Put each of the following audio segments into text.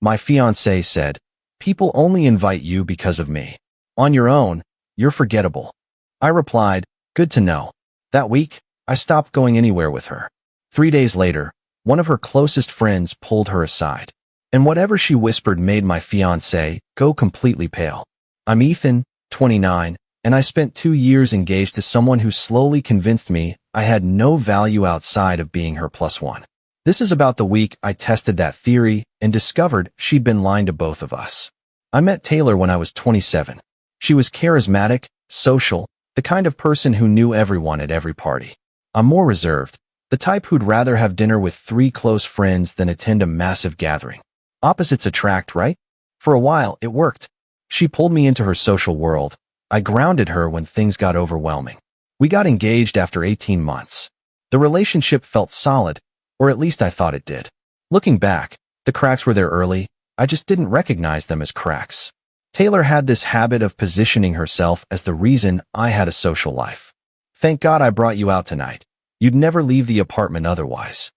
My fiancé said, "People only invite you because of me. On your own, you're forgettable." I replied, "Good to know." That week, I stopped going anywhere with her. 3 days later, one of her closest friends pulled her aside, and whatever she whispered made my fiancé go completely pale. I'm Ethan, 29, and I spent 2 years engaged to someone who slowly convinced me I had no value outside of being her plus one. This is about the week I tested that theory and discovered she'd been lying to both of us. I met Taylor when I was 27. She was charismatic, social, the kind of person who knew everyone at every party. I'm more reserved, the type who'd rather have dinner with 3 close friends than attend a massive gathering. Opposites attract, right? For a while, it worked. She pulled me into her social world. I grounded her when things got overwhelming. We got engaged after 18 months. The relationship felt solid, or at least I thought it did. Looking back, the cracks were there early. I just didn't recognize them as cracks. Taylor had this habit of positioning herself as the reason I had a social life. "Thank God I brought you out tonight. You'd never leave the apartment otherwise.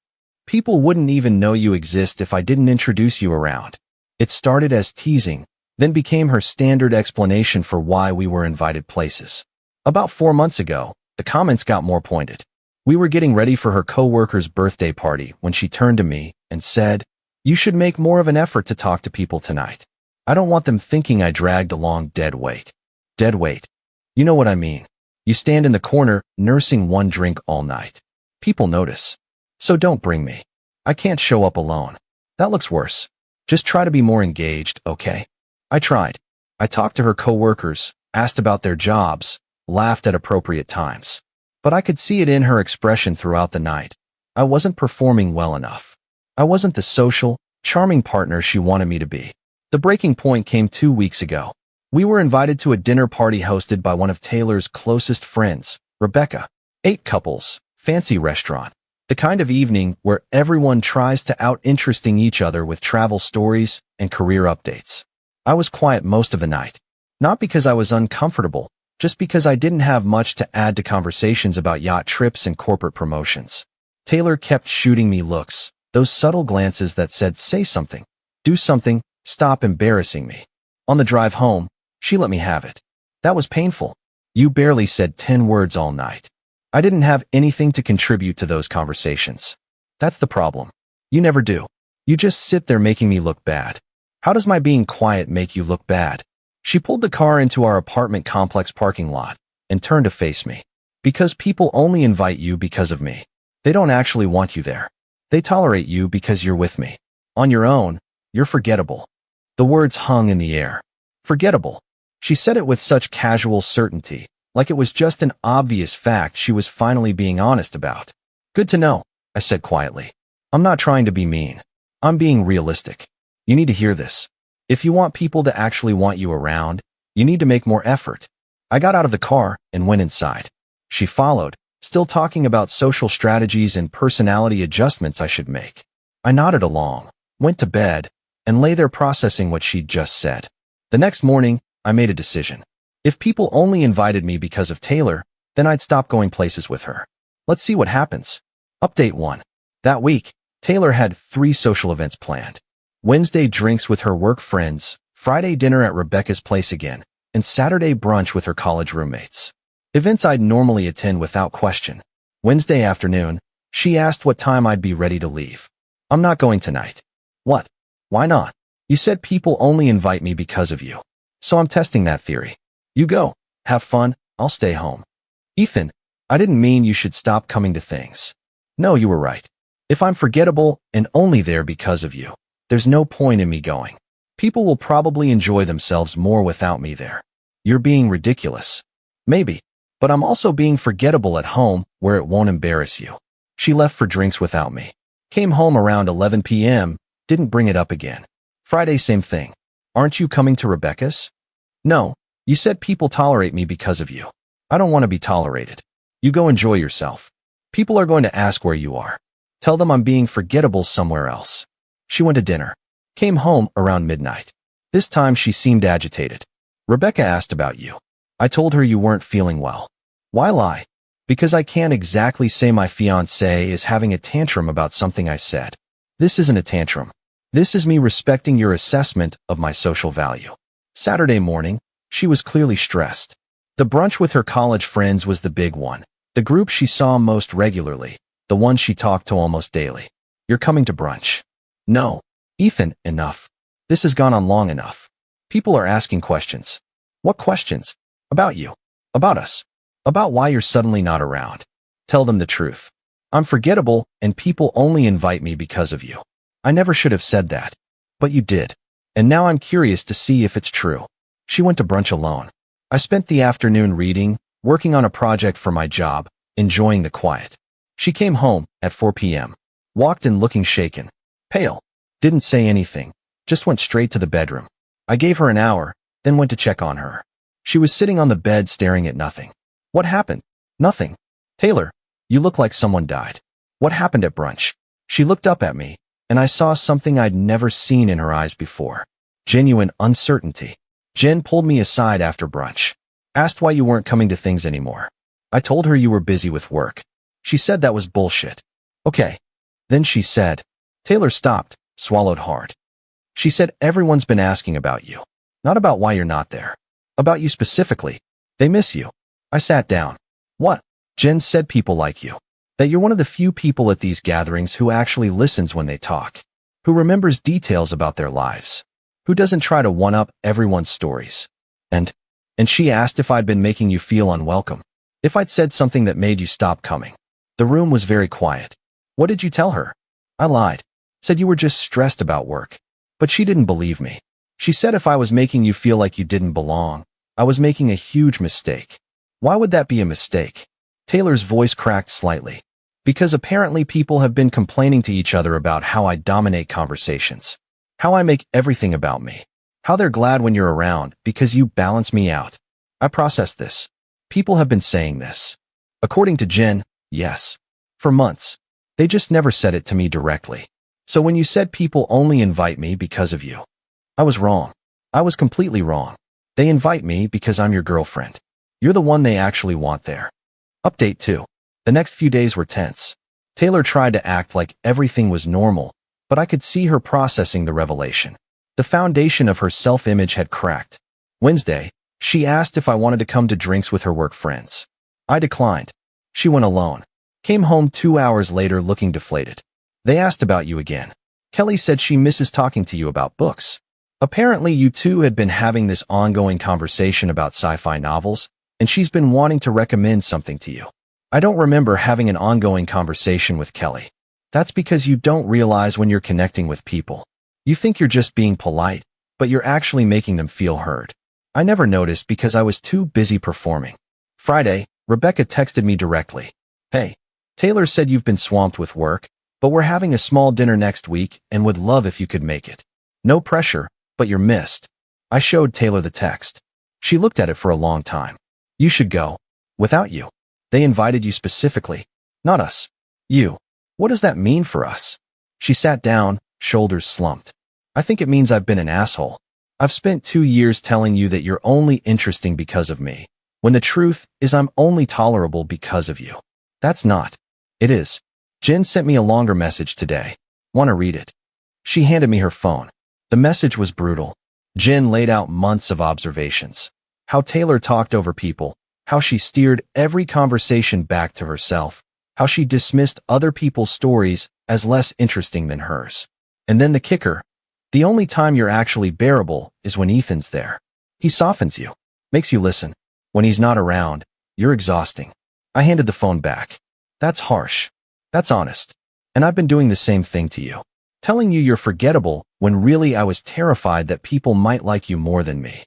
People wouldn't even know you exist if I didn't introduce you around." It started as teasing, then became her standard explanation for why we were invited places. About 4 months ago, the comments got more pointed. We were getting ready for her coworker's birthday party when she turned to me and said, "You should make more of an effort to talk to people tonight. I don't want them thinking I dragged along dead weight." Dead weight. You know what I mean. You stand in the corner, nursing one drink all night. People notice. So don't bring me. I can't show up alone. That looks worse. Just try to be more engaged, okay? I tried. I talked to her coworkers, asked about their jobs, laughed at appropriate times. But I could see it in her expression throughout the night. I wasn't performing well enough. I wasn't the social, charming partner she wanted me to be. The breaking point came 2 weeks ago. We were invited to a dinner party hosted by one of Taylor's closest friends, Rebecca. 8 couples, fancy restaurant. The kind of evening where everyone tries to out-interesting each other with travel stories and career updates. I was quiet most of the night. Not because I was uncomfortable, just because I didn't have much to add to conversations about yacht trips and corporate promotions. Taylor kept shooting me looks, those subtle glances that said, "Say something, do something, stop embarrassing me." On the drive home, she let me have it. That was painful. "You barely said 10 words all night." I didn't have anything to contribute to those conversations. That's the problem. You never do. You just sit there making me look bad. How does my being quiet make you look bad? She pulled the car into our apartment complex parking lot and turned to face me. "Because people only invite you because of me. They don't actually want you there. They tolerate you because you're with me. On your own, you're forgettable." The words hung in the air. Forgettable. She said it with such casual certainty, like it was just an obvious fact she was finally being honest about. "Good to know," I said quietly. "I'm not trying to be mean. I'm being realistic. You need to hear this. If you want people to actually want you around, you need to make more effort." I got out of the car and went inside. She followed, still talking about social strategies and personality adjustments I should make. I nodded along, went to bed, and lay there processing what she'd just said. The next morning, I made a decision. If people only invited me because of Taylor, then I'd stop going places with her. Let's see what happens. Update 1. That week, Taylor had 3 social events planned. Wednesday drinks with her work friends, Friday dinner at Rebecca's place again, and Saturday brunch with her college roommates. Events I'd normally attend without question. Wednesday afternoon, she asked what time I'd be ready to leave. "I'm not going tonight." "What? Why not?" "You said people only invite me because of you. So I'm testing that theory." "You go. Have fun. I'll stay home." "Ethan, I didn't mean you should stop coming to things." "No, you were right. If I'm forgettable and only there because of you, there's no point in me going. People will probably enjoy themselves more without me there." "You're being ridiculous." "Maybe, but I'm also being forgettable at home where it won't embarrass you." She left for drinks without me. Came home around 11 p.m., didn't bring it up again. Friday, same thing. "Aren't you coming to Rebecca's?" "No, you said people tolerate me because of you." "I don't want to be tolerated." "You go enjoy yourself. People are going to ask where you are. Tell them I'm being forgettable somewhere else." She went to dinner. Came home around midnight. This time she seemed agitated. "Rebecca asked about you. I told her you weren't feeling well." "Why lie?" "Because I can't exactly say my fiancé is having a tantrum about something I said." "This isn't a tantrum. This is me respecting your assessment of my social value. Saturday morning, she was clearly stressed. The brunch with her college friends was the big one, the group she saw most regularly, the one she talked to almost daily. You're coming to brunch. No. Ethan, enough. This has gone on long enough. People are asking questions. What questions? About you. About us. About why you're suddenly not around. Tell them the truth. I'm forgettable, and people only invite me because of you. I never should have said that. But you did. And now I'm curious to see if it's true. She went to brunch alone. I spent the afternoon reading, working on a project for my job, enjoying the quiet. She came home at 4 p.m. Walked in looking shaken. Pale. Didn't say anything. Just went straight to the bedroom. I gave her an hour, then went to check on her. She was sitting on the bed staring at nothing. What happened? Nothing. Taylor, you look like someone died. What happened at brunch? She looked up at me, and I saw something I'd never seen in her eyes before. Genuine uncertainty. Jen pulled me aside after brunch. Asked why you weren't coming to things anymore. I told her you were busy with work. She said that was bullshit. Okay. Then she said, Taylor stopped, swallowed hard. She said everyone's been asking about you. Not about why you're not there. About you specifically. They miss you. I sat down. What? Jen said people like you. That you're one of the few people at these gatherings who actually listens when they talk. Who remembers details about their lives. Who doesn't try to one-up everyone's stories. And she asked if I'd been making you feel unwelcome. If I'd said something that made you stop coming. The room was very quiet. What did you tell her? I lied. Said you were just stressed about work. But she didn't believe me. She said if I was making you feel like you didn't belong, I was making a huge mistake. Why would that be a mistake? Taylor's voice cracked slightly. Because apparently people have been complaining to each other about how I dominate conversations. How I make everything about me. How they're glad when you're around because you balance me out. I processed this. People have been saying this. According to Jen, yes. For months. They just never said it to me directly. So when you said people only invite me because of you, I was wrong. I was completely wrong. They invite me because I'm your girlfriend. You're the one they actually want there. Update 2. The next few days were tense. Taylor tried to act like everything was normal, but I could see her processing the revelation. The foundation of her self-image had cracked. Wednesday, she asked if I wanted to come to drinks with her work friends. I declined. She went alone. Came home 2 hours later looking deflated. They asked about you again. Kelly said she misses talking to you about books. Apparently you two had been having this ongoing conversation about sci-fi novels, and she's been wanting to recommend something to you. I don't remember having an ongoing conversation with Kelly. That's because you don't realize when you're connecting with people. You think you're just being polite, but you're actually making them feel heard. I never noticed because I was too busy performing. Friday, Rebecca texted me directly. Hey, Taylor said you've been swamped with work, but we're having a small dinner next week and would love if you could make it. No pressure, but you're missed. I showed Taylor the text. She looked at it for a long time. You should go. Without you. They invited you specifically. Not us. You. What does that mean for us? She sat down, shoulders slumped. I think it means I've been an asshole. I've spent 2 years telling you that you're only interesting because of me, when the truth is I'm only tolerable because of you. That's not. It is. Jen sent me a longer message today. Want to read it? She handed me her phone. The message was brutal. Jen laid out months of observations. How Taylor talked over people. How she steered every conversation back to herself. How she dismissed other people's stories as less interesting than hers. And then the kicker. The only time you're actually bearable is when Ethan's there. He softens you. Makes you listen. When he's not around, you're exhausting. I handed the phone back. That's harsh. That's honest. And I've been doing the same thing to you. Telling you you're forgettable when really I was terrified that people might like you more than me.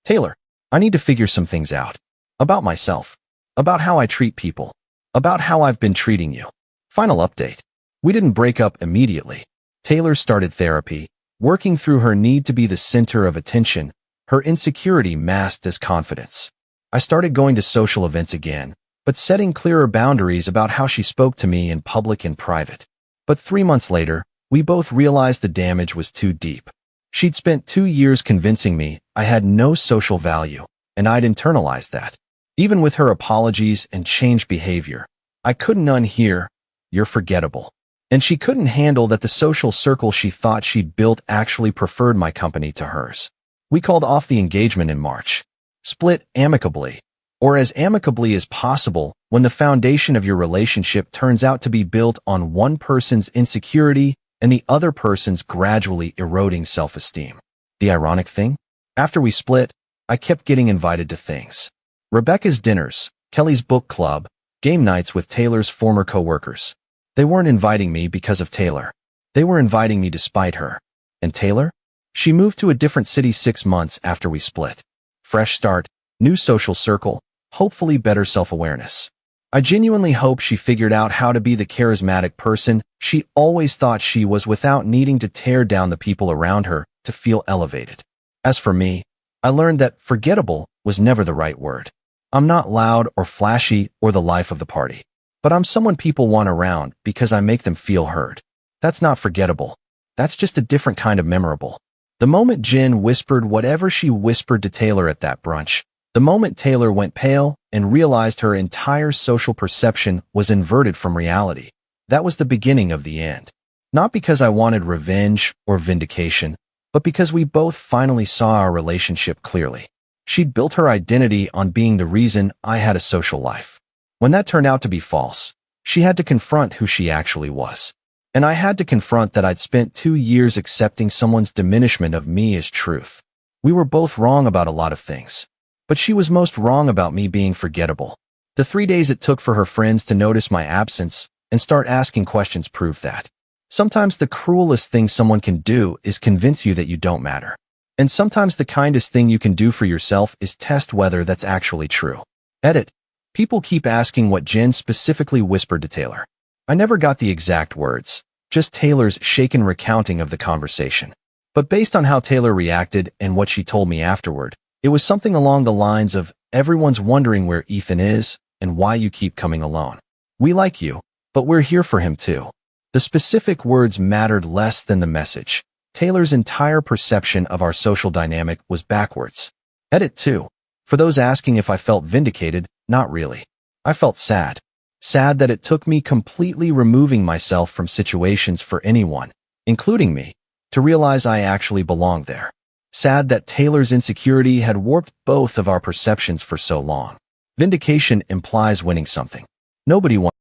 Taylor, I need to figure some things out. About myself. About how I treat people. About how I've been treating you. Final update. We didn't break up immediately. Taylor started therapy, working through her need to be the center of attention, her insecurity masked as confidence. I started going to social events again, but setting clearer boundaries about how she spoke to me in public and private. But 3 months later, we both realized the damage was too deep. She'd spent 2 years convincing me I had no social value, and I'd internalized that. Even with her apologies and changed behavior, I couldn't unhear, "You're forgettable." And she couldn't handle that the social circle she thought she'd built actually preferred my company to hers. We called off the engagement in March. Split amicably, or as amicably as possible when the foundation of your relationship turns out to be built on one person's insecurity and the other person's gradually eroding self-esteem. The ironic thing? After we split, I kept getting invited to things. Rebecca's dinners, Kelly's book club, game nights with Taylor's former co-workers. They weren't inviting me because of Taylor. They were inviting me despite her. And Taylor? She moved to a different city 6 months after we split. Fresh start, new social circle, hopefully better self-awareness. I genuinely hope she figured out how to be the charismatic person she always thought she was without needing to tear down the people around her to feel elevated. As for me, I learned that forgettable was never the right word. I'm not loud or flashy or the life of the party. But I'm someone people want around because I make them feel heard. That's not forgettable. That's just a different kind of memorable. The moment Jen whispered whatever she whispered to Taylor at that brunch, the moment Taylor went pale and realized her entire social perception was inverted from reality, that was the beginning of the end. Not because I wanted revenge or vindication, but because we both finally saw our relationship clearly. She'd built her identity on being the reason I had a social life. When that turned out to be false, she had to confront who she actually was. And I had to confront that I'd spent 2 years accepting someone's diminishment of me as truth. We were both wrong about a lot of things. But she was most wrong about me being forgettable. The 3 days it took for her friends to notice my absence and start asking questions proved that. Sometimes the cruelest thing someone can do is convince you that you don't matter. And sometimes the kindest thing you can do for yourself is test whether that's actually true. Edit. People keep asking what Jen specifically whispered to Taylor. I never got the exact words, just Taylor's shaken recounting of the conversation. But based on how Taylor reacted and what she told me afterward, it was something along the lines of, everyone's wondering where Ethan is and why you keep coming alone. We like you, but we're here for him too. The specific words mattered less than the message. Taylor's entire perception of our social dynamic was backwards. Edit 2. For those asking if I felt vindicated, not really. I felt sad. Sad that it took me completely removing myself from situations for anyone, including me, to realize I actually belonged there. Sad that Taylor's insecurity had warped both of our perceptions for so long. Vindication implies winning something. Nobody wants